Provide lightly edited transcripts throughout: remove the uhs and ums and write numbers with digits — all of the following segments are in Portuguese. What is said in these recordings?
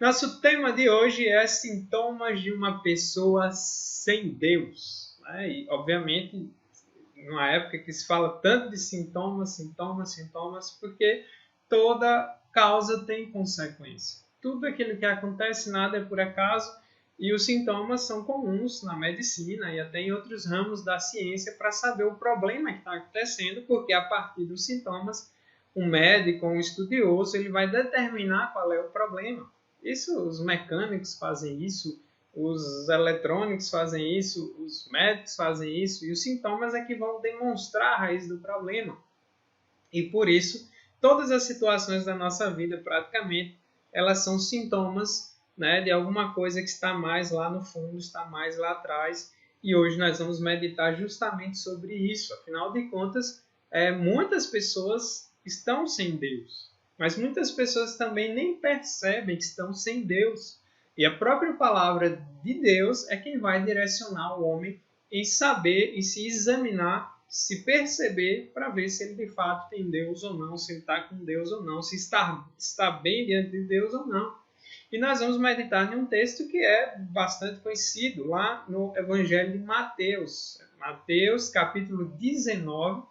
Nosso tema de hoje é sintomas de uma pessoa sem Deus. Né? E, obviamente, numa época que se fala tanto de sintomas, porque toda causa tem consequência. Tudo aquilo que acontece, nada é por acaso, e os sintomas são comuns na medicina e até em outros ramos da ciência para saber o problema que está acontecendo, porque a partir dos sintomas, um médico, um estudioso, ele vai determinar qual é o problema. Isso, os mecânicos fazem isso, os eletrônicos fazem isso, os médicos fazem isso, e os sintomas é que vão demonstrar a raiz do problema. E por isso, todas as situações da nossa vida, praticamente, elas são sintomas, né, de alguma coisa que está mais lá no fundo, está mais lá atrás. E hoje nós vamos meditar justamente sobre isso. Afinal de contas, muitas pessoas estão sem Deus. Mas muitas pessoas também nem percebem que estão sem Deus. E a própria palavra de Deus é quem vai direcionar o homem em saber e se examinar, se perceber, para ver se ele de fato tem Deus ou não, se ele está com Deus ou não, se está bem diante de Deus ou não. E nós vamos meditar em um texto que é bastante conhecido, lá no Evangelho de Mateus. Mateus, capítulo 19,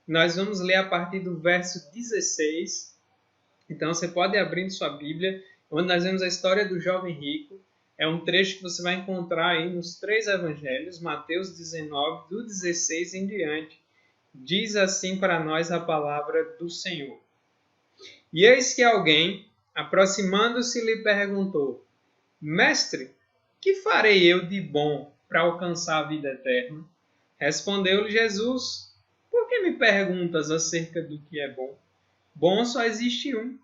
nós vamos ler a partir do verso 16. Então você pode abrir sua Bíblia, onde nós vemos a história do jovem rico. É um trecho que você vai encontrar aí nos 3 evangelhos, Mateus 19, do 16 em diante. Diz assim para nós a palavra do Senhor. E eis que alguém, aproximando-se, lhe perguntou: Mestre, que farei eu de bom para alcançar a vida eterna? Respondeu-lhe Jesus: Por que me perguntas acerca do que é bom? Bom só existe um.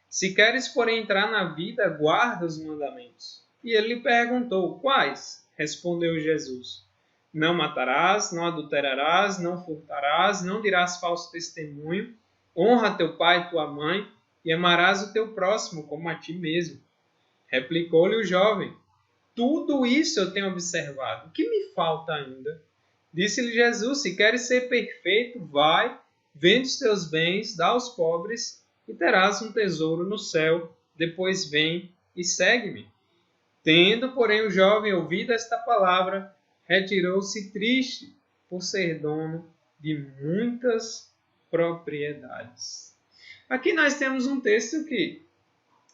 Se queres, porém, entrar na vida, guarda os mandamentos. E ele lhe perguntou: Quais? Respondeu Jesus: Não matarás, não adulterarás, não furtarás, não dirás falso testemunho, honra teu pai e tua mãe, e amarás o teu próximo como a ti mesmo. Replicou-lhe o jovem: Tudo isso eu tenho observado. O que me falta ainda? Disse-lhe Jesus: Se queres ser perfeito, vai, vende os teus bens, dá aos pobres, e terás um tesouro no céu. Depois vem e segue-me. Tendo, porém, o jovem ouvido esta palavra, retirou-se triste por ser dono de muitas propriedades. Aqui nós temos um texto que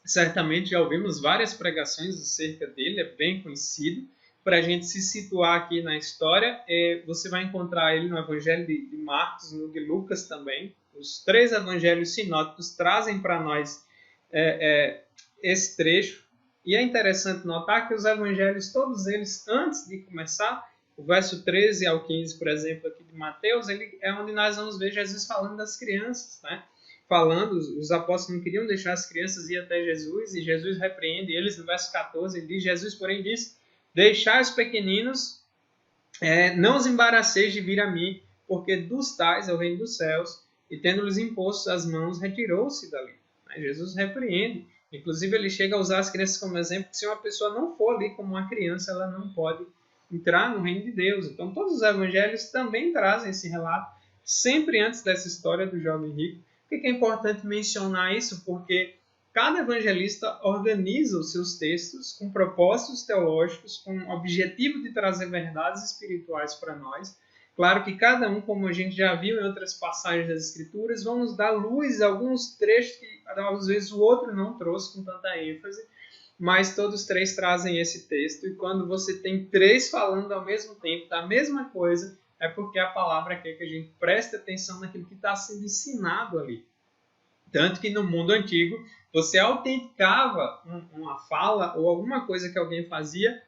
certamente já ouvimos várias pregações acerca dele, é bem conhecido. Para a gente se situar aqui na história, você vai encontrar ele no Evangelho de Marcos, no de Lucas também. Os 3 evangelhos sinóticos trazem para nós esse trecho. E é interessante notar que os evangelhos, todos eles, antes de começar, o verso 13 ao 15, por exemplo, aqui de Mateus, ele é onde nós vamos ver Jesus falando das crianças, né? Falando, os apóstolos não queriam deixar as crianças ir até Jesus, e Jesus repreende eles no verso 14, ele diz: Jesus, porém, diz: Deixai os pequeninos, não os embaraceis de vir a mim, porque dos tais é o reino dos céus, e tendo-lhes imposto as mãos, retirou-se dali. Jesus repreende. Inclusive, ele chega a usar as crianças como exemplo, que se uma pessoa não for ali como uma criança, ela não pode entrar no reino de Deus. Então, todos os evangelhos também trazem esse relato, sempre antes dessa história do jovem rico. Por que é importante mencionar isso? Porque cada evangelista organiza os seus textos com propósitos teológicos, com o objetivo de trazer verdades espirituais para nós. Claro que cada um, como a gente já viu em outras passagens das Escrituras, vão nos dar luz a alguns trechos que às vezes o outro não trouxe com tanta ênfase, mas todos 3 trazem esse texto. E quando você tem 3 falando ao mesmo tempo da mesma coisa, é porque a palavra quer que a gente preste atenção naquilo que está sendo ensinado ali. Tanto que no mundo antigo, você autenticava uma fala ou alguma coisa que alguém fazia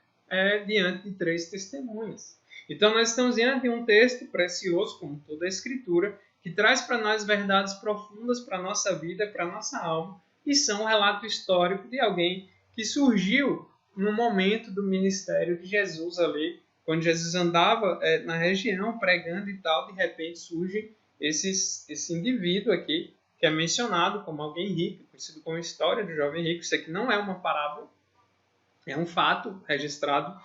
diante de 3 testemunhas. Então, nós estamos diante de um texto precioso, como toda a Escritura, que traz para nós verdades profundas para a nossa vida, para a nossa alma, e são um relato histórico de alguém que surgiu no momento do ministério de Jesus ali, quando Jesus andava na região pregando e tal, de repente surge esse indivíduo aqui, que é mencionado como alguém rico, conhecido como a história do jovem rico. Isso aqui não é uma parábola, é um fato registrado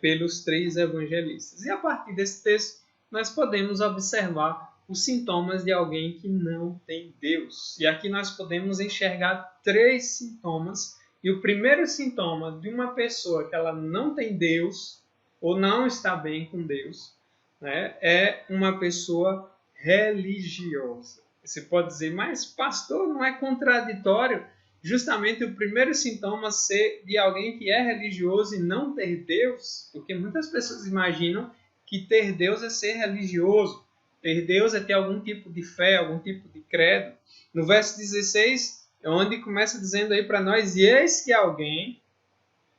pelos 3 evangelistas. E a partir desse texto, nós podemos observar os sintomas de alguém que não tem Deus. E aqui nós podemos enxergar 3 sintomas E o primeiro sintoma de uma pessoa que ela não tem Deus, ou não está bem com Deus, né, é uma pessoa religiosa. Você pode dizer, mas pastor, não é contraditório justamente o primeiro sintoma ser de alguém que é religioso e não ter Deus? Porque muitas pessoas imaginam que ter Deus é ser religioso, ter Deus é ter algum tipo de fé, algum tipo de credo. No verso 16, é onde começa dizendo aí para nós, e eis que alguém,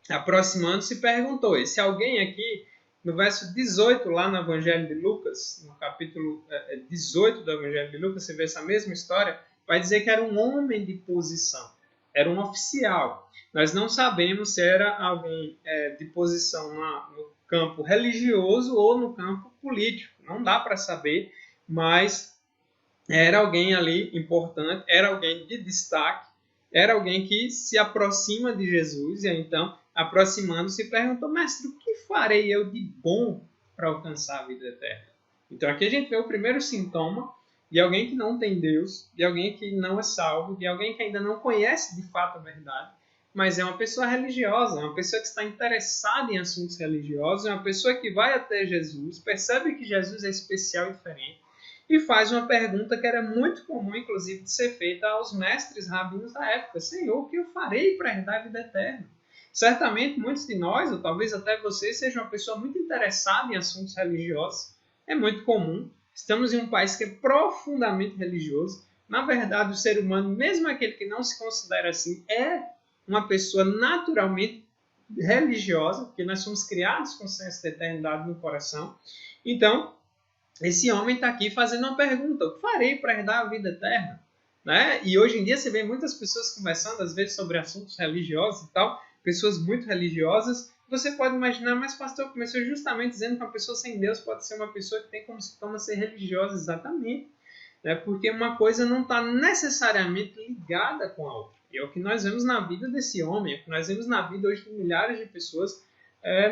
aproximando-se, perguntou. Esse alguém aqui, no verso 18, lá no Evangelho de Lucas, no capítulo 18 do Evangelho de Lucas, você vê essa mesma história, vai dizer que era um homem de posição, era um oficial. Nós não sabemos se era alguém de posição no campo religioso ou no campo político, não dá para saber, mas era alguém ali importante, era alguém de destaque, era alguém que se aproxima de Jesus, e então, aproximando-se, perguntou, mestre, o que farei eu de bom para alcançar a vida eterna? Então aqui a gente vê o primeiro sintoma de alguém que não tem Deus, de alguém que não é salvo, de alguém que ainda não conhece de fato a verdade, mas é uma pessoa religiosa, uma pessoa que está interessada em assuntos religiosos, é uma pessoa que vai até Jesus, percebe que Jesus é especial e diferente, e faz uma pergunta que era muito comum, inclusive, de ser feita aos mestres rabinos da época. Senhor, o que eu farei para herdar a vida eterna? Certamente, muitos de nós, ou talvez até você, seja uma pessoa muito interessada em assuntos religiosos. É muito comum. Estamos em um país que é profundamente religioso. Na verdade, o ser humano, mesmo aquele que não se considera assim, é uma pessoa naturalmente religiosa, porque nós somos criados com senso de eternidade no coração. Então, esse homem está aqui fazendo uma pergunta, o que farei para herdar a vida eterna? Né? E hoje em dia você vê muitas pessoas conversando, às vezes, sobre assuntos religiosos e tal, pessoas muito religiosas. Você pode imaginar, mas pastor, começou justamente dizendo que uma pessoa sem Deus pode ser uma pessoa que tem como sintoma ser religiosa, exatamente. Né? Porque uma coisa não está necessariamente ligada com a outra. E é o que nós vemos na vida desse homem, é o que nós vemos na vida hoje de milhares de pessoas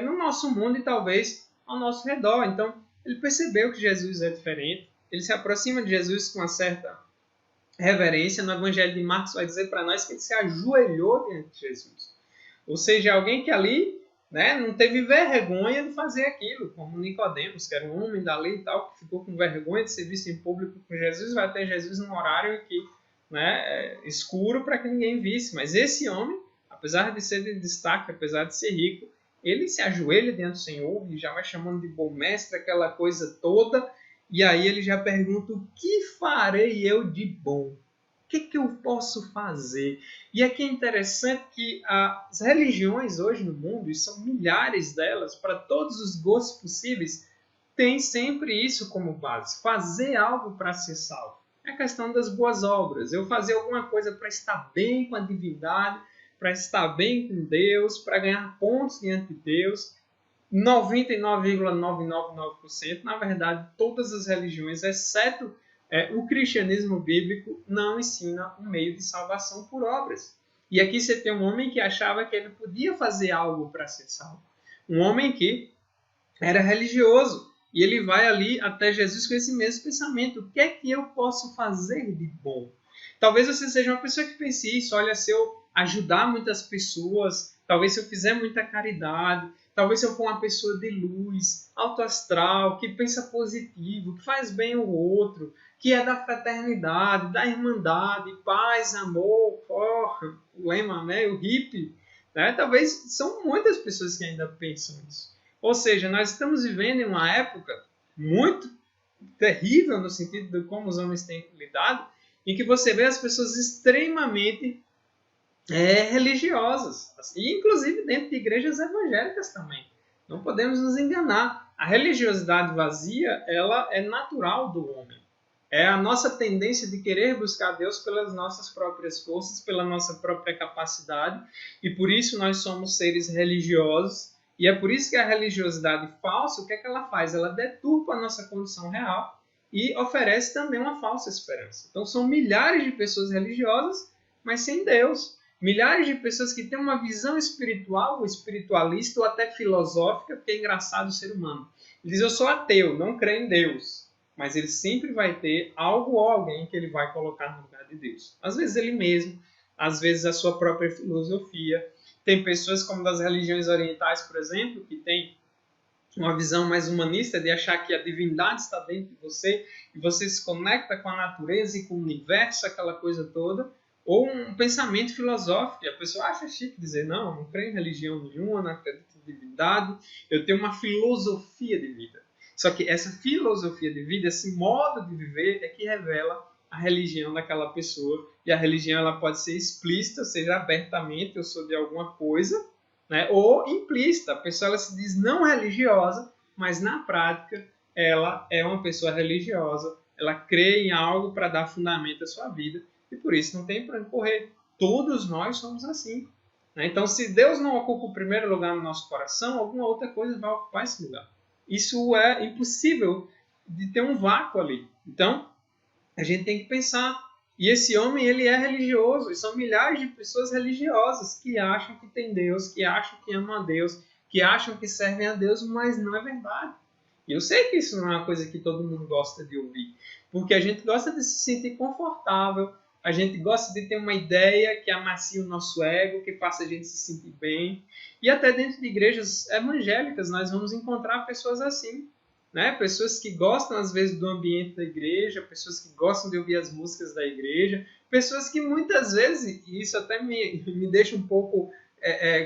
no nosso mundo e talvez ao nosso redor. Então, ele percebeu que Jesus é diferente, ele se aproxima de Jesus com uma certa reverência. No Evangelho de Marcos vai dizer para nós que ele se ajoelhou diante de Jesus. Ou seja, alguém que ali não teve vergonha de fazer aquilo, como Nicodemos, que era um homem da lei e tal, que ficou com vergonha de ser visto em público com Jesus, vai até Jesus num horário que, escuro para que ninguém visse. Mas esse homem, apesar de ser de destaque, apesar de ser rico, ele se ajoelha diante do Senhor e já vai chamando de bom mestre, aquela coisa toda. E aí ele já pergunta, o que farei eu de bom? O que eu posso fazer? E aqui é interessante que as religiões hoje no mundo, e são milhares delas, para todos os gostos possíveis, tem sempre isso como base, fazer algo para ser salvo. É a questão das boas obras, eu fazer alguma coisa para estar bem com a divindade, para estar bem com Deus, para ganhar pontos diante de Deus. 99,999%, na verdade, todas as religiões, exceto o cristianismo bíblico, não ensina um meio de salvação por obras. E aqui você tem um homem que achava que ele podia fazer algo para ser salvo. Um homem que era religioso. E ele vai ali até Jesus com esse mesmo pensamento. O que é que eu posso fazer de bom? Talvez você seja uma pessoa que pense isso. Olha, se eu ajudar muitas pessoas, talvez se eu fizer muita caridade, talvez se eu for uma pessoa de luz, autoastral, que pensa positivo, que faz bem ao outro, que é da fraternidade, da irmandade, paz, amor, o lema, o hippie. Talvez são muitas pessoas que ainda pensam isso. Ou seja, nós estamos vivendo em uma época muito terrível no sentido de como os homens têm lidado, em que você vê as pessoas extremamente religiosas, e inclusive dentro de igrejas evangélicas também. Não podemos nos enganar. A religiosidade vazia, ela é natural do homem. É a nossa tendência de querer buscar Deus pelas nossas próprias forças, pela nossa própria capacidade, e por isso nós somos seres religiosos. E é por isso que a religiosidade falsa, o que é que ela faz? Ela deturpa a nossa condição real e oferece também uma falsa esperança. Então são milhares de pessoas religiosas, mas sem Deus. Milhares de pessoas que têm uma visão espiritual, ou espiritualista, ou até filosófica, porque é engraçado o ser humano. Ele diz, eu sou ateu, não creio em Deus. Mas ele sempre vai ter algo ou alguém que ele vai colocar no lugar de Deus. Às vezes ele mesmo, às vezes a sua própria filosofia, Tem pessoas como das religiões orientais, por exemplo, que tem uma visão mais humanista de achar que a divindade está dentro de você e você se conecta com a natureza e com o universo, aquela coisa toda. Ou um pensamento filosófico, e a pessoa acha chique dizer, não, não creio em religião nenhuma, não acredito em divindade, eu tenho uma filosofia de vida. Só que essa filosofia de vida, esse modo de viver, é que revela a religião daquela pessoa. E a religião ela pode ser explícita, ou seja, abertamente, eu sou de alguma coisa, né? Ou implícita, a pessoa ela se diz não religiosa, mas na prática ela é uma pessoa religiosa, ela crê em algo para dar fundamento à sua vida, e por isso não tem para onde correr. Todos nós somos assim. Né? Então, se Deus não ocupa o primeiro lugar no nosso coração, alguma outra coisa vai ocupar esse lugar. Isso é impossível de ter um vácuo ali. Então, a gente tem que pensar. E esse homem, ele é religioso. E são milhares de pessoas religiosas que acham que tem Deus, que acham que amam a Deus, que acham que servem a Deus, mas não é verdade. E eu sei que isso não é uma coisa que todo mundo gosta de ouvir. Porque a gente gosta de se sentir confortável, a gente gosta de ter uma ideia que amacie o nosso ego, que faça a gente se sentir bem. E até dentro de igrejas evangélicas nós vamos encontrar pessoas assim. Né? Pessoas que gostam, às vezes, do ambiente da igreja, pessoas que gostam de ouvir as músicas da igreja, pessoas que muitas vezes, e isso até me deixa um pouco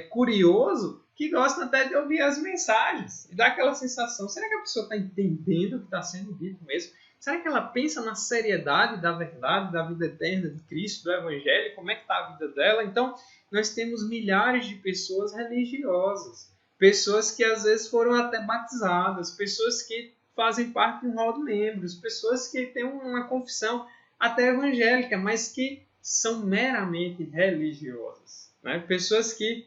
curioso, que gostam até de ouvir as mensagens. E dá aquela sensação, será que a pessoa está entendendo o que está sendo dito mesmo? Será que ela pensa na seriedade da verdade, da vida eterna de Cristo, do Evangelho? Como é que está a vida dela? Então, nós temos milhares de pessoas religiosas. Pessoas que às vezes foram até batizadas, pessoas que fazem parte de um rol de membros, pessoas que têm uma confissão até evangélica, mas que são meramente religiosas. Né? Pessoas que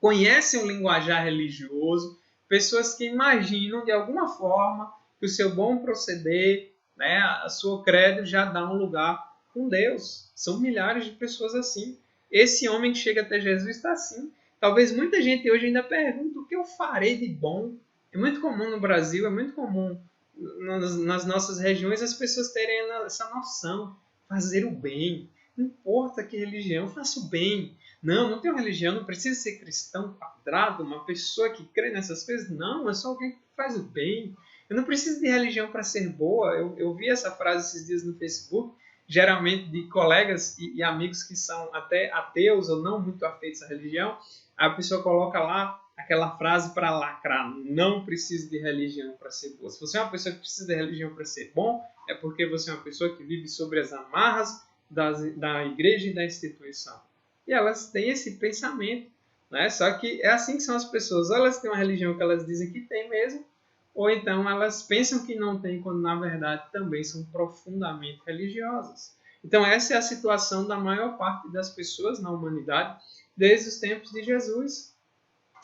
conhecem o linguajar religioso, pessoas que imaginam de alguma forma que o seu bom proceder, né, a sua credo já dá um lugar com Deus. São milhares de pessoas assim. Esse homem que chega até Jesus está assim. Talvez muita gente hoje ainda pergunte o que eu farei de bom. É muito comum no Brasil, é muito comum nas nossas regiões as pessoas terem essa noção. Fazer o bem. Não importa que religião, faça o bem. Não tenho religião, não precisa ser cristão quadrado, uma pessoa que crê nessas coisas. Não, é só alguém que faz o bem. Eu não preciso de religião para ser boa. Eu vi essa frase esses dias no Facebook, geralmente de colegas e amigos que são até ateus ou não muito afeitos à religião. A pessoa coloca lá aquela frase para lacrar: não preciso de religião para ser boa. Se você é uma pessoa que precisa de religião para ser bom, é porque você é uma pessoa que vive sobre as amarras da igreja e da instituição. E elas têm esse pensamento. Né? Só que é assim que são as pessoas. Ou elas têm uma religião que elas dizem que tem mesmo, ou então elas pensam que não tem, quando na verdade também são profundamente religiosas. Então essa é a situação da maior parte das pessoas na humanidade desde os tempos de Jesus.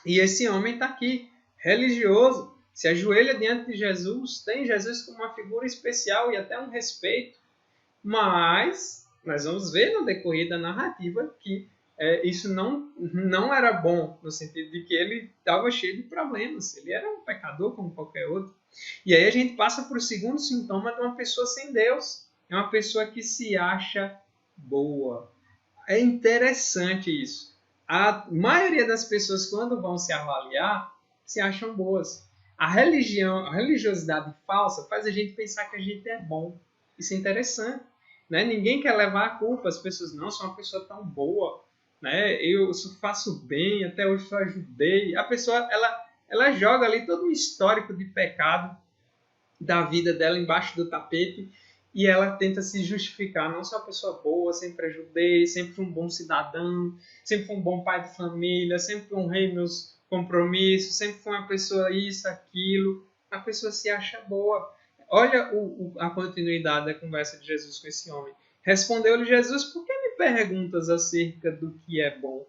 E esse homem está aqui, religioso, se ajoelha diante de Jesus, tem Jesus como uma figura especial e até um respeito, mas nós vamos ver no decorrer da narrativa que isso não era bom, no sentido de que ele estava cheio de problemas. Ele era um pecador como qualquer outro. E aí a gente passa para o segundo sintoma de uma pessoa sem Deus. É uma pessoa que se acha boa. É interessante isso. A maioria das pessoas, quando vão se avaliar, se acham boas. A religiosidade falsa faz a gente pensar que a gente é bom. Isso é interessante. Né? Ninguém quer levar a culpa. As pessoas, não, sou uma pessoa tão boa. Né? Eu faço bem, até hoje eu ajudei. A pessoa ela joga ali todo um histórico de pecado da vida dela embaixo do tapete e ela tenta se justificar. Não sou uma pessoa boa, sempre ajudei, sempre fui um bom cidadão, sempre fui um bom pai de família, sempre honrei meus compromissos, sempre fui uma pessoa isso, aquilo. A pessoa se acha boa. Olha a continuidade da conversa de Jesus com esse homem. Respondeu-lhe Jesus: por que me perguntas acerca do que é bom?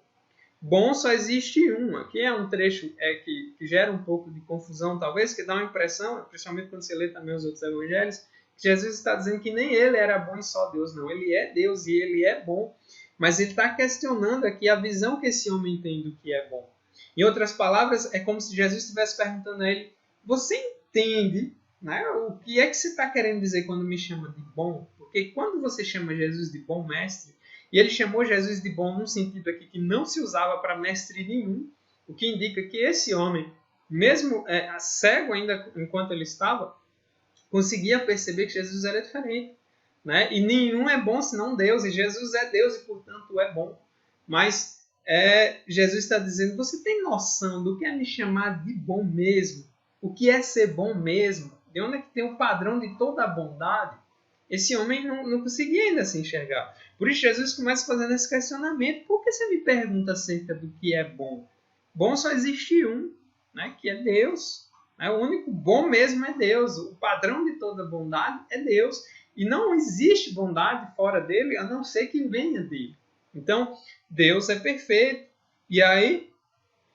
Bom só existe um. Aqui é um trecho que gera um pouco de confusão, talvez, que dá uma impressão, principalmente quando você lê também os outros evangelhos, que Jesus está dizendo que nem ele era bom e só Deus. Não, ele é Deus e ele é bom. Mas ele está questionando aqui a visão que esse homem tem do que é bom. Em outras palavras, é como se Jesus estivesse perguntando a ele: você entende, né, o que é que você está querendo dizer quando me chama de bom? Porque quando você chama Jesus de bom mestre, E ele chamou Jesus de bom num sentido aqui que não se usava para mestre nenhum, o que indica que esse homem, mesmo cego ainda enquanto ele estava, conseguia perceber que Jesus era diferente. Né? E nenhum é bom senão Deus, e Jesus é Deus e, portanto, é bom. Mas Jesus está dizendo, você tem noção do que é me chamar de bom mesmo? O que é ser bom mesmo? De onde é que tem o padrão de toda a bondade? Esse homem não conseguia ainda se enxergar. Por isso Jesus começa fazendo esse questionamento. Por que você me pergunta acerca do que é bom? Bom só existe um, né? Que é Deus. Né? O único bom mesmo é Deus. O padrão de toda bondade é Deus. E não existe bondade fora dele, a não ser que venha dele. Então, Deus é perfeito. E aí,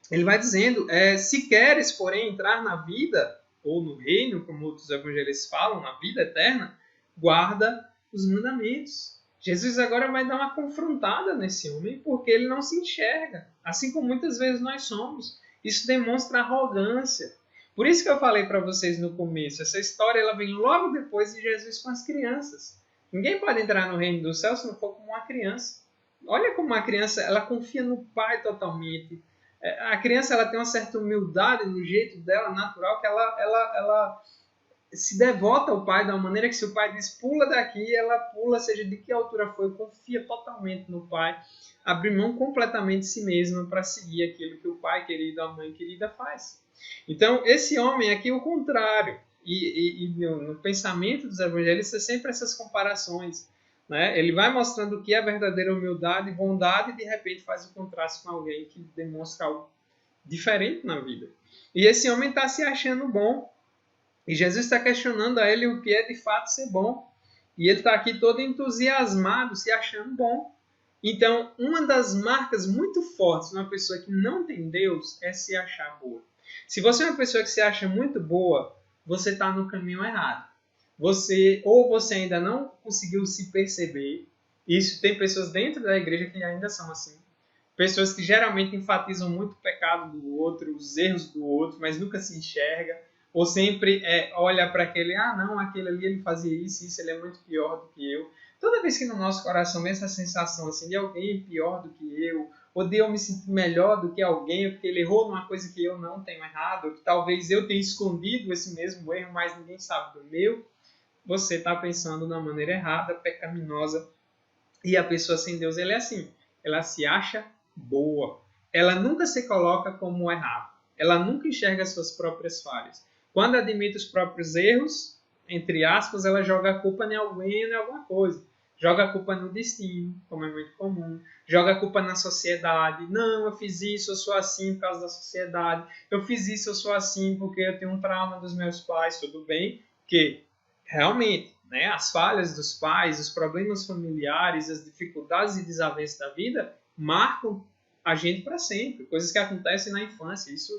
ele vai dizendo, se queres, porém, entrar na vida, ou no reino, como outros evangelistas falam, na vida eterna, guarda os mandamentos. Jesus agora vai dar uma confrontada nesse homem, porque ele não se enxerga, assim como muitas vezes nós somos. Isso demonstra arrogância. Por isso que eu falei para vocês no começo, essa história ela vem logo depois de Jesus com as crianças. Ninguém pode entrar no reino do céu se não for como uma criança. Olha como uma criança, ela confia no pai totalmente. A criança ela tem uma certa humildade no jeito dela, natural, que ela se devota ao pai de uma maneira que se o pai diz pula daqui, ela pula, seja de que altura for, confia totalmente no pai, abre mão completamente de si mesma para seguir aquilo que o pai querido, a mãe querida faz. Então, esse homem aqui é o contrário. E no pensamento dos evangelistas, sempre essas comparações. Né? Ele vai mostrando o que é verdadeira humildade e bondade e, de repente, faz o contraste com alguém que demonstra algo diferente na vida. E esse homem está se achando bom. E Jesus está questionando a ele o que é de fato ser bom. E ele está aqui todo entusiasmado, se achando bom. Então, uma das marcas muito fortes de uma pessoa que não tem Deus é se achar boa. Se você é uma pessoa que se acha muito boa, você está no caminho errado. Você ainda não conseguiu se perceber. Isso tem pessoas dentro da igreja que ainda são assim. Pessoas que geralmente enfatizam muito o pecado do outro, os erros do outro, mas nunca se enxerga. Ou sempre olha para aquele, não, aquele ali ele fazia isso, ele é muito pior do que eu. Toda vez que no nosso coração vem essa sensação assim, de alguém pior do que eu, ou de eu me sentir melhor do que alguém, porque ele errou numa coisa que eu não tenho errado, ou que talvez eu tenha escondido esse mesmo erro, mas ninguém sabe do meu, você está pensando da maneira errada, pecaminosa. E a pessoa sem Deus, ela é assim, ela se acha boa. Ela nunca se coloca como errado. Ela nunca enxerga as suas próprias falhas. Quando admite os próprios erros, entre aspas, ela joga a culpa em alguém ou em alguma coisa. Joga a culpa no destino, como é muito comum. Joga a culpa na sociedade. Não, eu fiz isso, eu sou assim por causa da sociedade. Eu fiz isso, eu sou assim porque eu tenho um trauma dos meus pais. Tudo bem que, realmente, né, as falhas dos pais, os problemas familiares, as dificuldades e desavenças da vida marcam a gente para sempre. Coisas que acontecem na infância. Isso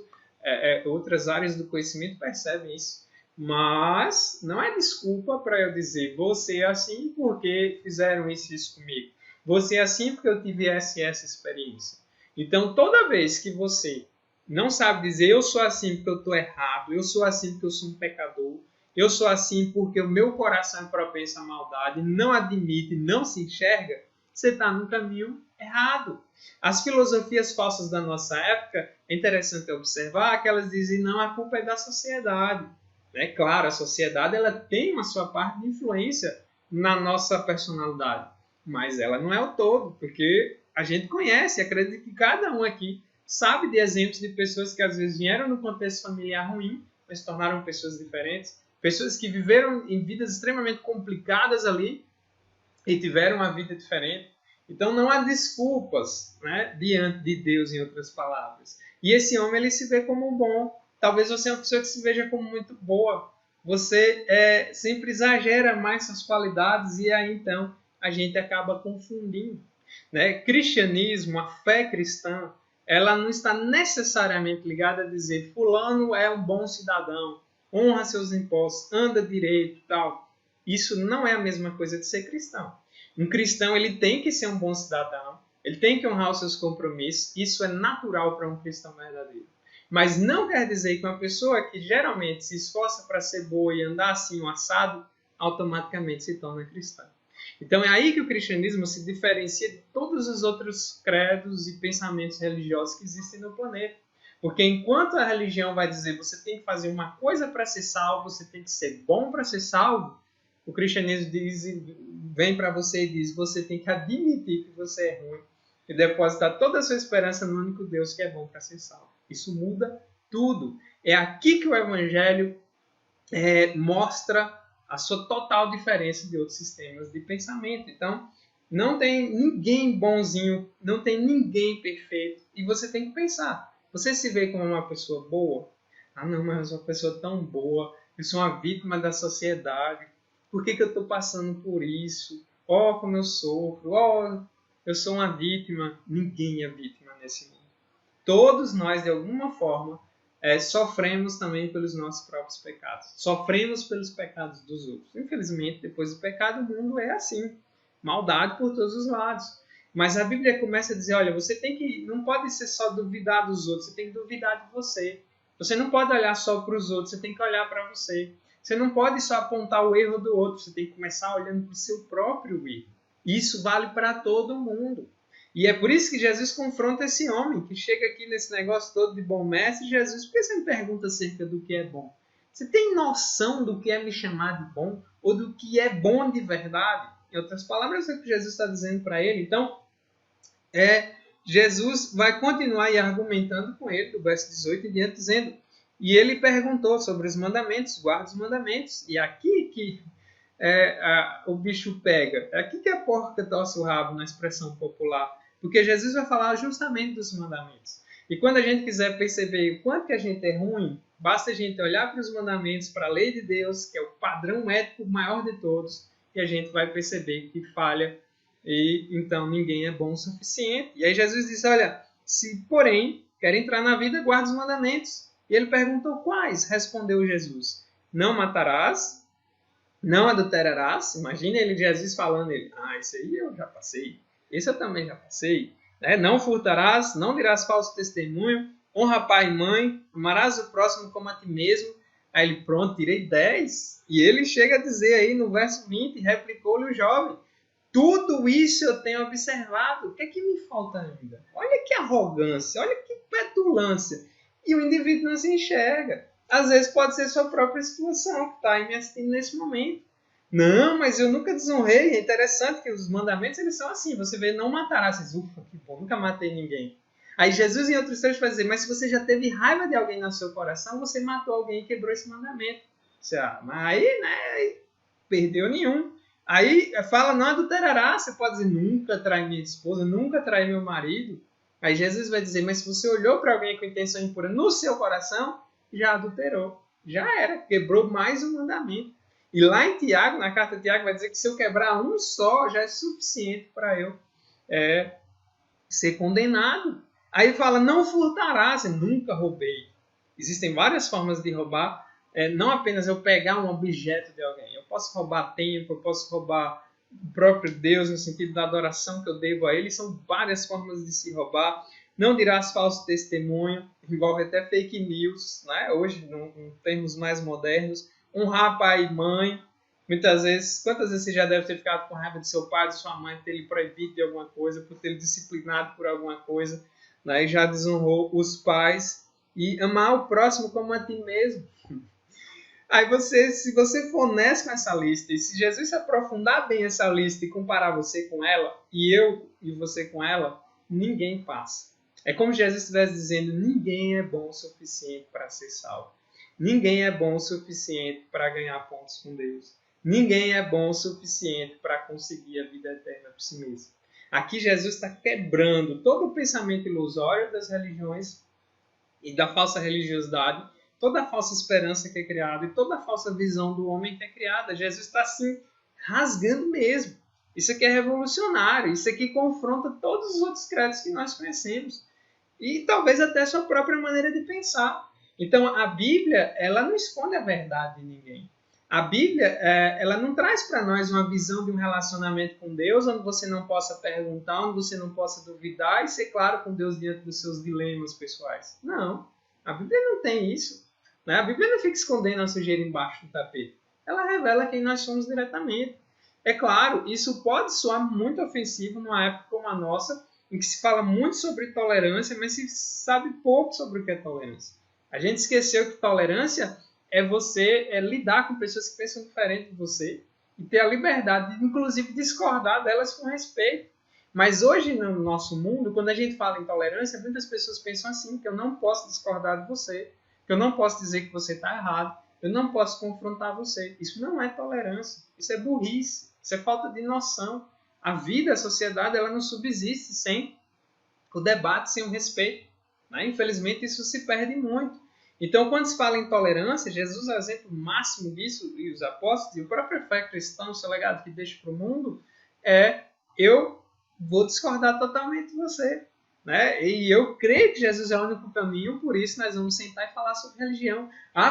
outras áreas do conhecimento percebem isso. Mas não é desculpa para eu dizer você é assim porque fizeram isso comigo. Você é assim porque eu tive essa experiência. Então, toda vez que você não sabe dizer eu sou assim porque eu estou errado, eu sou assim porque eu sou um pecador, eu sou assim porque o meu coração é propenso à maldade, não admite, não se enxerga, você está no caminho errado. As filosofias falsas da nossa época, é interessante observar que elas dizem não, a culpa é da sociedade. Claro, a sociedade ela tem uma sua parte de influência na nossa personalidade, mas ela não é o todo, porque a gente conhece, acredita que cada um aqui sabe de exemplos de pessoas que às vezes vieram no contexto familiar ruim, mas se tornaram pessoas diferentes, pessoas que viveram em vidas extremamente complicadas ali e tiveram uma vida diferente. Então não há desculpas, né, diante de Deus, em outras palavras. E esse homem ele se vê como bom. Talvez você é uma pessoa que se veja como muito boa. Você sempre exagera mais suas qualidades e aí então a gente acaba confundindo. Né? Cristianismo, a fé cristã, ela não está necessariamente ligada a dizer fulano é um bom cidadão, honra seus impostos, anda direito e tal. Isso não é a mesma coisa de ser cristão. Um cristão ele tem que ser um bom cidadão, ele tem que honrar os seus compromissos, isso é natural para um cristão verdadeiro. Mas não quer dizer que uma pessoa que geralmente se esforça para ser boa e andar assim, um assado, automaticamente se torna cristã. Então é aí que o cristianismo se diferencia de todos os outros credos e pensamentos religiosos que existem no planeta. Porque enquanto a religião vai dizer você tem que fazer uma coisa para ser salvo, você tem que ser bom para ser salvo, o cristianismo vem para você e diz você tem que admitir que você é ruim e depositar toda a sua esperança no único Deus que é bom para ser salvo. Isso muda tudo. É aqui que o evangelho mostra a sua total diferença de outros sistemas de pensamento. Então, não tem ninguém bonzinho, não tem ninguém perfeito. E você tem que pensar. Você se vê como uma pessoa boa? Ah, não, mas eu sou uma pessoa tão boa. Eu sou uma vítima da sociedade. Por que eu estou passando por isso? Oh, como eu sofro. Oh, eu sou uma vítima. Ninguém é vítima nesse mundo. Todos nós, de alguma forma, sofremos também pelos nossos próprios pecados. Sofremos pelos pecados dos outros. Infelizmente, depois do pecado, o mundo é assim. Maldade por todos os lados. Mas a Bíblia começa a dizer, olha, você não pode ser só duvidar dos outros, você tem que duvidar de você. Você não pode olhar só para os outros, você tem que olhar para você. Você não pode só apontar o erro do outro, você tem que começar olhando para o seu próprio erro. Isso vale para todo mundo. E é por isso que Jesus confronta esse homem que chega aqui nesse negócio todo de bom mestre. Jesus, por que você me pergunta acerca do que é bom? Você tem noção do que é me chamar de bom? Ou do que é bom de verdade? Em outras palavras, é o que Jesus está dizendo para ele. Então, Jesus vai continuar aí argumentando com ele, do verso 18 em diante, dizendo, e ele perguntou sobre os mandamentos, guarda os mandamentos. E aqui que o bicho pega. É aqui que a porca torce o rabo, na expressão popular. Porque Jesus vai falar justamente dos mandamentos. E quando a gente quiser perceber o quanto que a gente é ruim, basta a gente olhar para os mandamentos, para a lei de Deus, que é o padrão ético maior de todos, e a gente vai perceber que falha e então ninguém é bom o suficiente. E aí Jesus diz, olha, se porém quer entrar na vida, guarda os mandamentos. E ele perguntou quais? Respondeu Jesus, não matarás, não adulterarás. Imagina ele, Jesus falando, isso aí eu já passei, isso eu também já passei. Não furtarás, não dirás falso testemunho, honra pai e mãe, amarás o próximo como a ti mesmo. Aí ele, pronto, tirei 10. E ele chega a dizer aí no verso 20, replicou-lhe o jovem, tudo isso eu tenho observado, o que é que me falta ainda? Olha que arrogância, olha que petulância. E o indivíduo não se enxerga. Às vezes pode ser sua própria situação que está aí me assistindo nesse momento. Não, mas eu nunca desonrei. É interessante que os mandamentos eles são assim. Você vê, não matarás. Você diz, ufa, que bom, nunca matei ninguém. Aí Jesus em outros textos vai dizer, mas se você já teve raiva de alguém no seu coração, você matou alguém e quebrou esse mandamento. Você, mas aí, né, perdeu nenhum. Aí fala, não adulterará. Você pode dizer, nunca trai minha esposa, nunca trai meu marido. Aí Jesus vai dizer, mas se você olhou para alguém com intenção impura no seu coração, já adulterou. Já era, quebrou mais um mandamento. E lá em Tiago, na carta de Tiago, vai dizer que se eu quebrar um só, já é suficiente para eu ser condenado. Aí fala, não furtarás, eu nunca roubei. Existem várias formas de roubar, não apenas eu pegar um objeto de alguém. Eu posso roubar tempo, eu posso roubar o próprio Deus, no sentido da adoração que eu devo a Ele. São várias formas de se roubar. Não dirás falso testemunho, envolve até fake news, né? Hoje, em termos mais modernos. Honrar pai e mãe. Muitas vezes, quantas vezes você já deve ter ficado com raiva de seu pai, de sua mãe, por ter lhe proibido de alguma coisa, por ter lhe disciplinado por alguma coisa, né? E já desonrou os pais. E amar o próximo como a ti mesmo. Aí se você for honesto com essa lista, e se Jesus se aprofundar bem essa lista e comparar você com ela, e eu e você com ela, ninguém passa. É como Jesus estivesse dizendo, ninguém é bom o suficiente para ser salvo. Ninguém é bom o suficiente para ganhar pontos com Deus. Ninguém é bom o suficiente para conseguir a vida eterna por si mesmo. Aqui Jesus está quebrando todo o pensamento ilusório das religiões e da falsa religiosidade, toda a falsa esperança que é criada e toda a falsa visão do homem que é criada. Jesus está assim, rasgando mesmo. Isso aqui é revolucionário, isso aqui confronta todos os outros credos que nós conhecemos. E talvez até a sua própria maneira de pensar. Então, a Bíblia, ela não esconde a verdade de ninguém. A Bíblia, ela não traz para nós uma visão de um relacionamento com Deus, onde você não possa perguntar, onde você não possa duvidar e ser claro com Deus diante dos seus dilemas pessoais. Não, a Bíblia não tem isso. Né? A Bíblia não fica escondendo a sujeira embaixo do tapete. Ela revela quem nós somos diretamente. É claro, isso pode soar muito ofensivo numa época como a nossa, em que se fala muito sobre tolerância, mas se sabe pouco sobre o que é tolerância. A gente esqueceu que tolerância é você lidar com pessoas que pensam diferente de você e ter a liberdade de, inclusive, discordar delas com respeito. Mas hoje, no nosso mundo, quando a gente fala em tolerância, muitas pessoas pensam assim, que eu não posso discordar de você, que eu não posso dizer que você está errado, eu não posso confrontar você. Isso não é tolerância, isso é burrice, isso é falta de noção. A vida, a sociedade, ela não subsiste sem o debate, sem o respeito. Né? Infelizmente, isso se perde muito. Então, quando se fala em tolerância, Jesus é o exemplo máximo disso, e os apóstolos, e o próprio fé cristã, o seu legado que deixa para o mundo, é: eu vou discordar totalmente de você. Né? E eu creio que Jesus é o único caminho, por isso nós vamos sentar e falar sobre religião.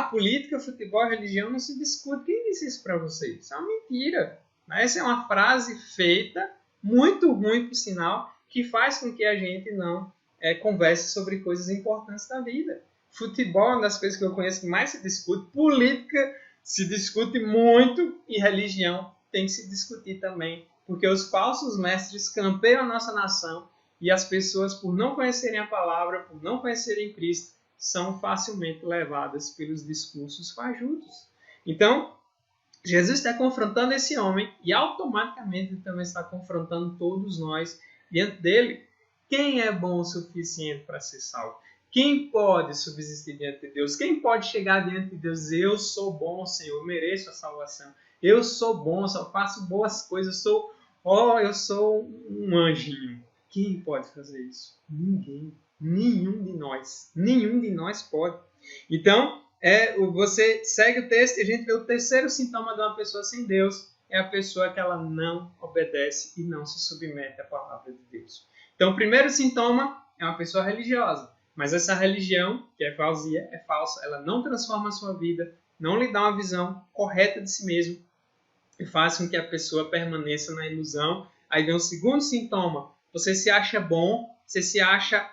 Política, futebol, religião não se discute. Quem disse isso para vocês? Isso é uma mentira. Né? Essa é uma frase feita, muito ruim, por sinal, que faz com que a gente não converse sobre coisas importantes da vida. Futebol é uma das coisas que eu conheço que mais se discute. Política se discute muito e religião tem que se discutir também, porque os falsos mestres campeiam a nossa nação e as pessoas, por não conhecerem a palavra, por não conhecerem Cristo, são facilmente levadas pelos discursos fajutos. Então, Jesus está confrontando esse homem e automaticamente ele também está confrontando todos nós diante dele. Quem é bom o suficiente para ser salvo? Quem pode subsistir diante de Deus? Quem pode chegar diante de Deus e dizer: eu sou bom, Senhor, eu mereço a salvação. Eu sou bom, só faço boas coisas, eu sou um anjinho. Quem pode fazer isso? Ninguém. Nenhum de nós. Nenhum de nós pode. Então, você segue o texto e a gente vê o terceiro sintoma de uma pessoa sem Deus. É a pessoa que ela não obedece e não se submete à palavra de Deus. Então, o primeiro sintoma é uma pessoa religiosa. Mas essa religião, que é vazia, é falsa, ela não transforma a sua vida, não lhe dá uma visão correta de si mesmo e faz com que a pessoa permaneça na ilusão. Aí vem o segundo sintoma. Você se acha bom, você se acha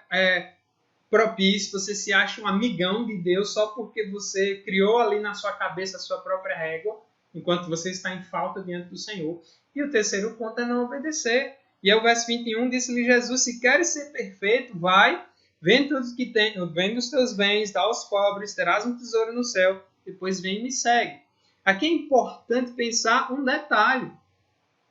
propício, você se acha um amigão de Deus só porque você criou ali na sua cabeça a sua própria régua, enquanto você está em falta diante do Senhor. E o terceiro ponto é não obedecer. E aí o verso 21 disse-lhe Jesus: se queres ser perfeito, vai, vende tudo que tem, vende os teus bens, dá aos pobres, terás um tesouro no céu, depois vem e me segue. Aqui é importante pensar um detalhe.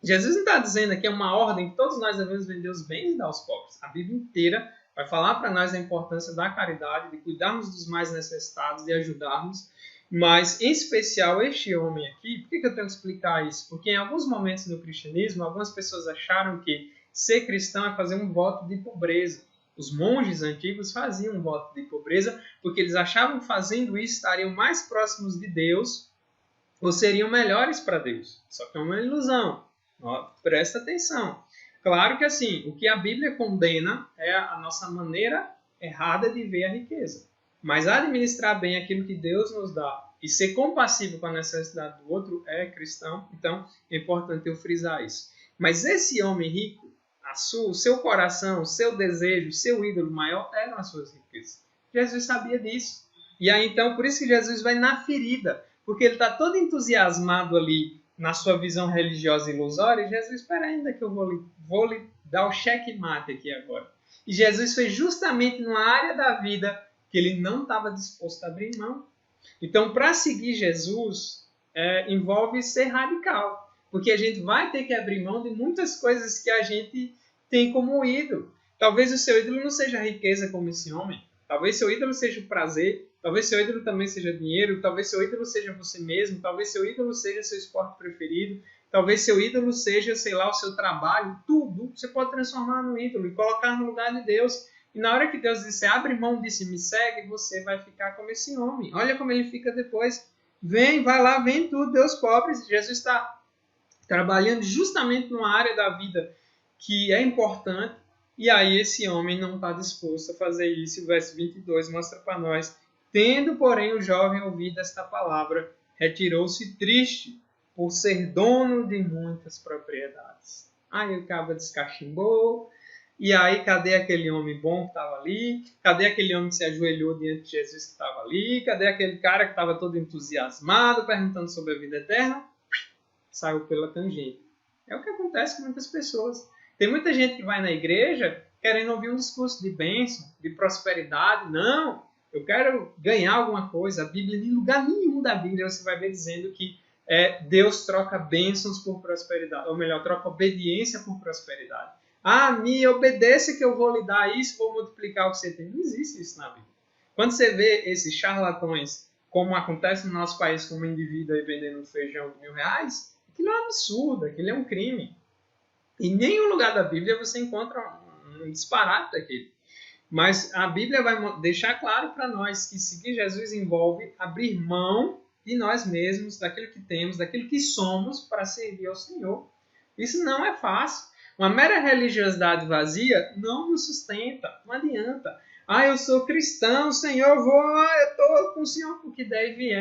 Jesus não está dizendo aqui uma ordem que todos nós devemos vender os bens e dar aos pobres. A Bíblia inteira vai falar para nós a importância da caridade, de cuidarmos dos mais necessitados, de ajudarmos. Mas, em especial, este homem aqui, por que eu tenho que explicar isso? Porque em alguns momentos no cristianismo, algumas pessoas acharam que ser cristão é fazer um voto de pobreza. Os monges antigos faziam um voto de pobreza porque eles achavam que fazendo isso estariam mais próximos de Deus ou seriam melhores para Deus. Só que é uma ilusão. Presta atenção. Claro que assim, o que a Bíblia condena é a nossa maneira errada de ver a riqueza. Mas administrar bem aquilo que Deus nos dá e ser compassivo com a necessidade do outro é cristão. Então, é importante eu frisar isso. Mas esse homem rico, o seu coração, o seu desejo, o seu ídolo maior eram as suas riquezas. Jesus sabia disso. E aí, então, por isso que Jesus vai na ferida. Porque ele está todo entusiasmado ali na sua visão religiosa ilusória. E Jesus, espera ainda que eu vou lhe dar o checkmate aqui agora. E Jesus fez justamente numa área da vida que ele não estava disposto a abrir mão. Então, para seguir Jesus, envolve ser radical. Porque a gente vai ter que abrir mão de muitas coisas que a gente tem como ídolo. Talvez o seu ídolo não seja a riqueza como esse homem. Talvez seu ídolo seja o prazer. Talvez seu ídolo também seja dinheiro. Talvez seu ídolo seja você mesmo. Talvez seu ídolo seja seu esporte preferido. Talvez seu ídolo seja, sei lá, o seu trabalho. Tudo você pode transformar no ídolo e colocar no lugar de Deus. E na hora que Deus disser, abre mão disso e me segue, você vai ficar como esse homem. Olha como ele fica depois. Vem, vai lá, vem tudo, Deus pobres. Jesus está trabalhando justamente numa área da vida que é importante. E aí esse homem não está disposto a fazer isso. O verso 22 mostra para nós. Tendo, porém, o jovem ouvido esta palavra, retirou-se triste por ser dono de muitas propriedades. Aí o cabo descachimbou. E aí, cadê aquele homem bom que estava ali? Cadê aquele homem que se ajoelhou diante de Jesus que estava ali? Cadê aquele cara que estava todo entusiasmado, perguntando sobre a vida eterna? Saiu pela tangente. É o que acontece com muitas pessoas. Tem muita gente que vai na igreja querendo ouvir um discurso de bênção, de prosperidade. Não, eu quero ganhar alguma coisa. A Bíblia, em lugar nenhum da Bíblia você vai ver dizendo que Deus troca bênçãos por prosperidade. Ou melhor, troca obediência por prosperidade. Ah, me obedeça que eu vou lhe dar isso, vou multiplicar o que você tem. Não existe isso na Bíblia. Quando você vê esses charlatões, como acontece no nosso país com um indivíduo aí vendendo um feijão de R$1.000, aquilo é um absurdo, aquilo é um crime. Em nenhum lugar da Bíblia você encontra um disparate daquele. Mas a Bíblia vai deixar claro para nós que seguir Jesus envolve abrir mão de nós mesmos, daquilo que temos, daquilo que somos para servir ao Senhor. Isso não é fácil. Uma mera religiosidade vazia não nos sustenta, não adianta. Ah, eu sou cristão, Senhor, eu estou com o Senhor porque deve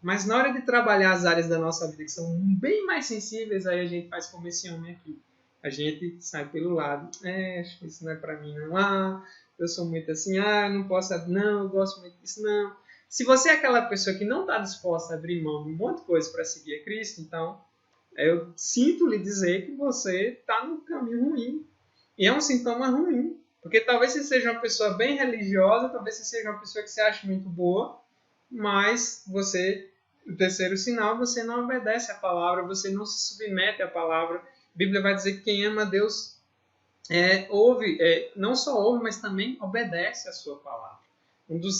Mas na hora de trabalhar as áreas da nossa vida que são bem mais sensíveis, aí a gente faz como esse homem aqui. A gente sai pelo lado. Acho que isso não é para mim, não. Eu sou muito assim. Não posso. Não, eu gosto muito disso, não. Se você é aquela pessoa que não está disposta a abrir mão de um monte de coisa para seguir a Cristo, então eu sinto lhe dizer que você está no caminho ruim. E é um sintoma ruim. Porque talvez você seja uma pessoa bem religiosa, talvez você seja uma pessoa que você acha muito boa, mas o terceiro sinal, você não obedece à palavra, você não se submete à palavra. A Bíblia vai dizer que quem ama a Deus não só ouve, mas também obedece à sua palavra.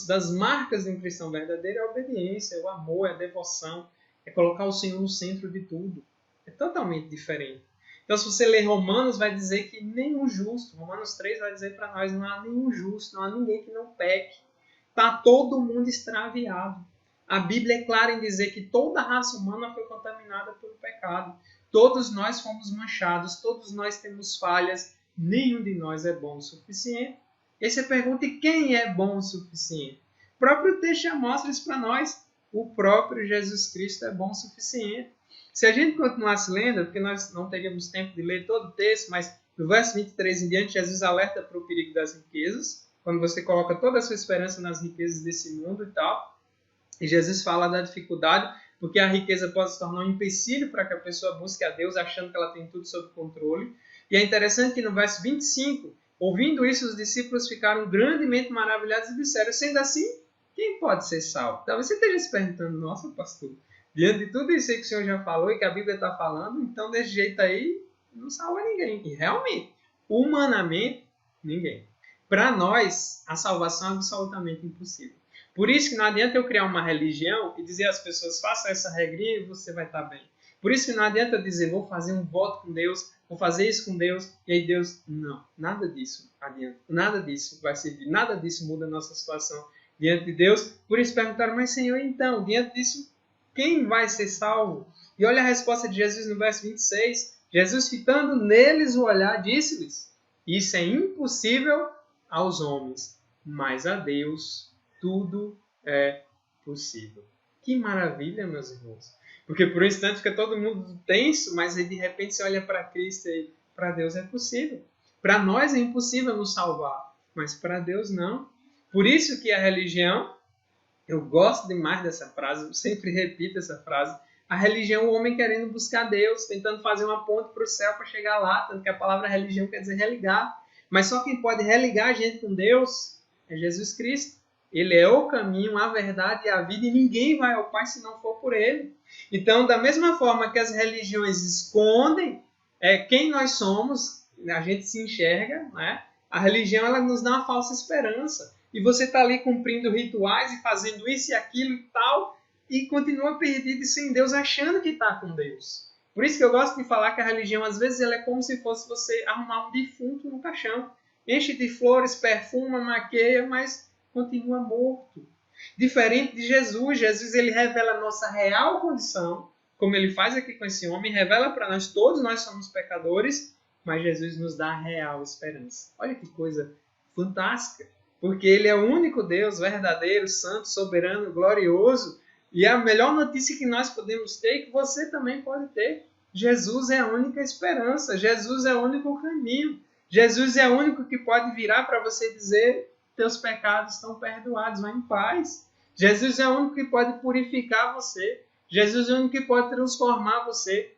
Das marcas de um cristão verdadeiro é a obediência, é o amor, é a devoção, é colocar o Senhor no centro de tudo. É totalmente diferente. Então, se você ler Romanos, vai dizer que nenhum justo, Romanos 3 vai dizer para nós, não há nenhum justo, não há ninguém que não peque. Está todo mundo extraviado. A Bíblia é clara em dizer que toda a raça humana foi contaminada pelo pecado. Todos nós fomos manchados, todos nós temos falhas, nenhum de nós é bom o suficiente. E você pergunta, e quem é bom o suficiente? O próprio texto já mostra isso para nós. O próprio Jesus Cristo é bom o suficiente. Se a gente continuasse lendo, porque nós não teríamos tempo de ler todo o texto, mas no verso 23 em diante, Jesus alerta para o perigo das riquezas, quando você coloca toda a sua esperança nas riquezas desse mundo e tal. E Jesus fala da dificuldade, porque a riqueza pode se tornar um empecilho para que a pessoa busque a Deus, achando que ela tem tudo sob controle. E é interessante que no verso 25, ouvindo isso, os discípulos ficaram grandemente maravilhados e disseram, sendo assim, quem pode ser salvo? Talvez você esteja se perguntando, nossa, pastor, diante de tudo isso aí que o Senhor já falou e que a Bíblia está falando, então desse jeito aí não salva ninguém. E realmente, humanamente, ninguém. Para nós, a salvação é absolutamente impossível. Por isso que não adianta eu criar uma religião e dizer às pessoas, faça essa regrinha e você vai estar bem. Por isso que não adianta eu dizer, vou fazer um voto com Deus, vou fazer isso com Deus, e aí Deus, não, nada disso adianta. Nada disso vai servir, nada disso muda a nossa situação diante de Deus. Por isso perguntaram, mas Senhor, então, diante disso, quem vai ser salvo? E olha a resposta de Jesus no verso 26. Jesus, fitando neles o olhar, disse-lhes, isso é impossível aos homens, mas a Deus tudo é possível. Que maravilha, meus irmãos. Porque por um instante fica todo mundo tenso, mas aí de repente você olha para Cristo e para Deus é possível. Para nós é impossível nos salvar, mas para Deus não. Por isso que a religião, eu gosto demais dessa frase, eu sempre repito essa frase, a religião é o homem querendo buscar Deus, tentando fazer uma ponte para o céu para chegar lá, tanto que a palavra religião quer dizer religar. Mas só quem pode religar a gente com Deus é Jesus Cristo. Ele é o caminho, a verdade e a vida, e ninguém vai ao Pai se não for por Ele. Então, da mesma forma que as religiões escondem quem nós somos, a gente se enxerga, né? A religião ela nos dá uma falsa esperança. E você está ali cumprindo rituais e fazendo isso e aquilo e tal, e continua perdido e sem Deus, achando que está com Deus. Por isso que eu gosto de falar que a religião, às vezes, ela é como se fosse você arrumar um defunto no caixão. Enche de flores, perfuma, maqueia, mas continua morto. Diferente de Jesus. Jesus ele revela a nossa real condição, como ele faz aqui com esse homem, revela para nós, todos nós somos pecadores, mas Jesus nos dá a real esperança. Olha que coisa fantástica. Porque ele é o único Deus verdadeiro, santo, soberano, glorioso. E a melhor notícia que nós podemos ter e que você também pode ter. Jesus é a única esperança. Jesus é o único caminho. Jesus é o único que pode virar para você dizer, teus pecados estão perdoados, vai em paz. Jesus é o único que pode purificar você. Jesus é o único que pode transformar você.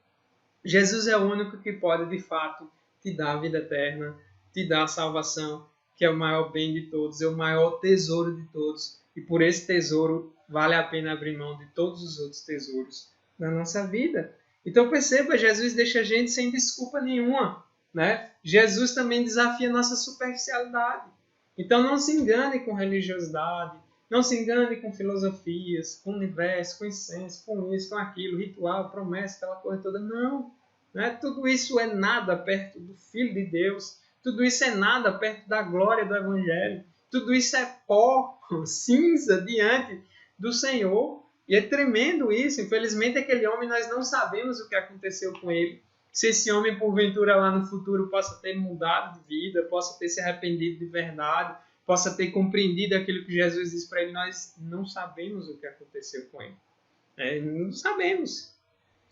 Jesus é o único que pode, de fato, te dar a vida eterna, te dar a salvação, que é o maior bem de todos, é o maior tesouro de todos. E por esse tesouro, vale a pena abrir mão de todos os outros tesouros da nossa vida. Então perceba, Jesus deixa a gente sem desculpa nenhuma, né? Jesus também desafia a nossa superficialidade. Então não se engane com religiosidade, não se engane com filosofias, com universo, com incenso, com isso, com aquilo, ritual, promessa, aquela coisa toda. Não, né? Tudo isso é nada perto do Filho de Deus. Tudo isso é nada perto da glória do Evangelho. Tudo isso é pó, cinza diante do Senhor. E é tremendo isso. Infelizmente, aquele homem, nós não sabemos o que aconteceu com ele. Se esse homem, porventura, lá no futuro, possa ter mudado de vida, possa ter se arrependido de verdade, possa ter compreendido aquilo que Jesus disse para ele, nós não sabemos o que aconteceu com ele. Não sabemos.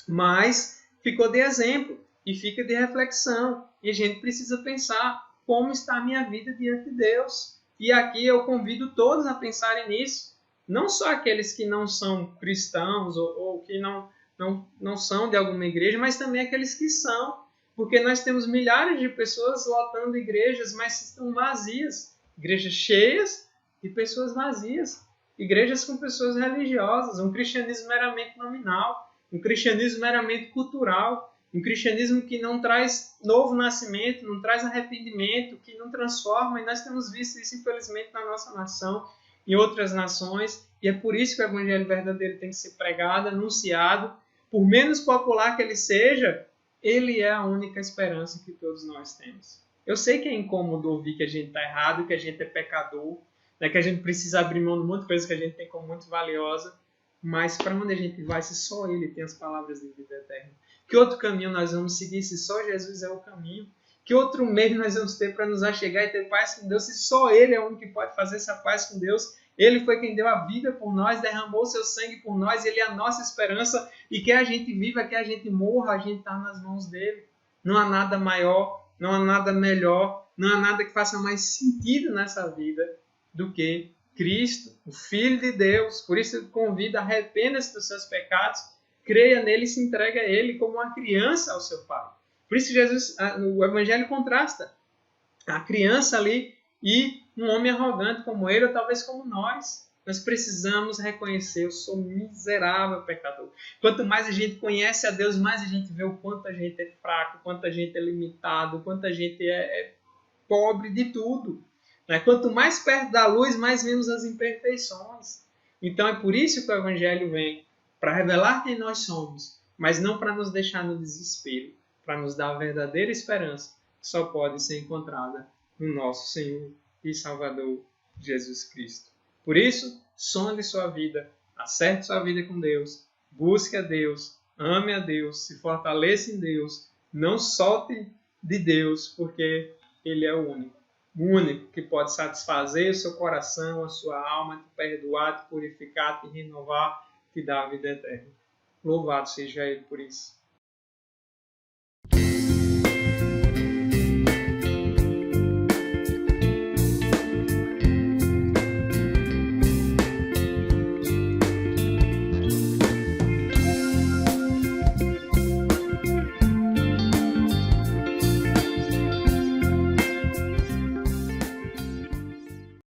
Mas ficou de exemplo e fica de reflexão. E a gente precisa pensar como está a minha vida diante de Deus. E aqui eu convido todos a pensarem nisso. Não só aqueles que não são cristãos ou que não são de alguma igreja, mas também aqueles que são. Porque nós temos milhares de pessoas lotando igrejas, mas estão vazias. Igrejas cheias e pessoas vazias. Igrejas com pessoas religiosas. Um cristianismo meramente nominal. Um cristianismo meramente cultural. Um cristianismo que não traz novo nascimento, não traz arrependimento, que não transforma. E nós temos visto isso, infelizmente, na nossa nação, em outras nações. E é por isso que o evangelho verdadeiro tem que ser pregado, anunciado. Por menos popular que ele seja, ele é a única esperança que todos nós temos. Eu sei que é incômodo ouvir que a gente está errado, que a gente é pecador, né, que a gente precisa abrir mão de muita coisa que a gente tem como muito valiosa, mas para onde a gente vai se só Ele tem as palavras de vida eterna? Que outro caminho nós vamos seguir se só Jesus é o caminho? Que outro meio nós vamos ter para nos achegar e ter paz com Deus se só Ele é o único que pode fazer essa paz com Deus? Ele foi quem deu a vida por nós, derramou seu sangue por nós, Ele é a nossa esperança, e quer a gente viva, quer a gente morra, a gente está nas mãos dEle. Não há nada maior, não há nada melhor, não há nada que faça mais sentido nessa vida do que Cristo, o Filho de Deus. Por isso ele convida, arrependa-se dos seus pecados, creia nele e se entregue a Ele como uma criança ao seu Pai. Por isso Jesus, o Evangelho contrasta a criança ali e um homem arrogante como ele, ou talvez como nós. Nós precisamos reconhecer, eu sou miserável pecador. Quanto mais a gente conhece a Deus, mais a gente vê o quanto a gente é fraco, o quanto a gente é limitado, o quanto a gente é pobre de tudo. Quanto mais perto da luz, mais vemos as imperfeições. Então é por isso que o Evangelho vem, para revelar quem nós somos, mas não para nos deixar no desespero, para nos dar a verdadeira esperança, que só pode ser encontrada no nosso Senhor e Salvador Jesus Cristo. Por isso, sonde sua vida, acerte sua vida com Deus, busque a Deus, ame a Deus, se fortaleça em Deus, não solte de Deus, porque Ele é o único que pode satisfazer o seu coração, a sua alma, te perdoar, te purificar, te renovar, te dar a vida eterna. Louvado seja Ele por isso.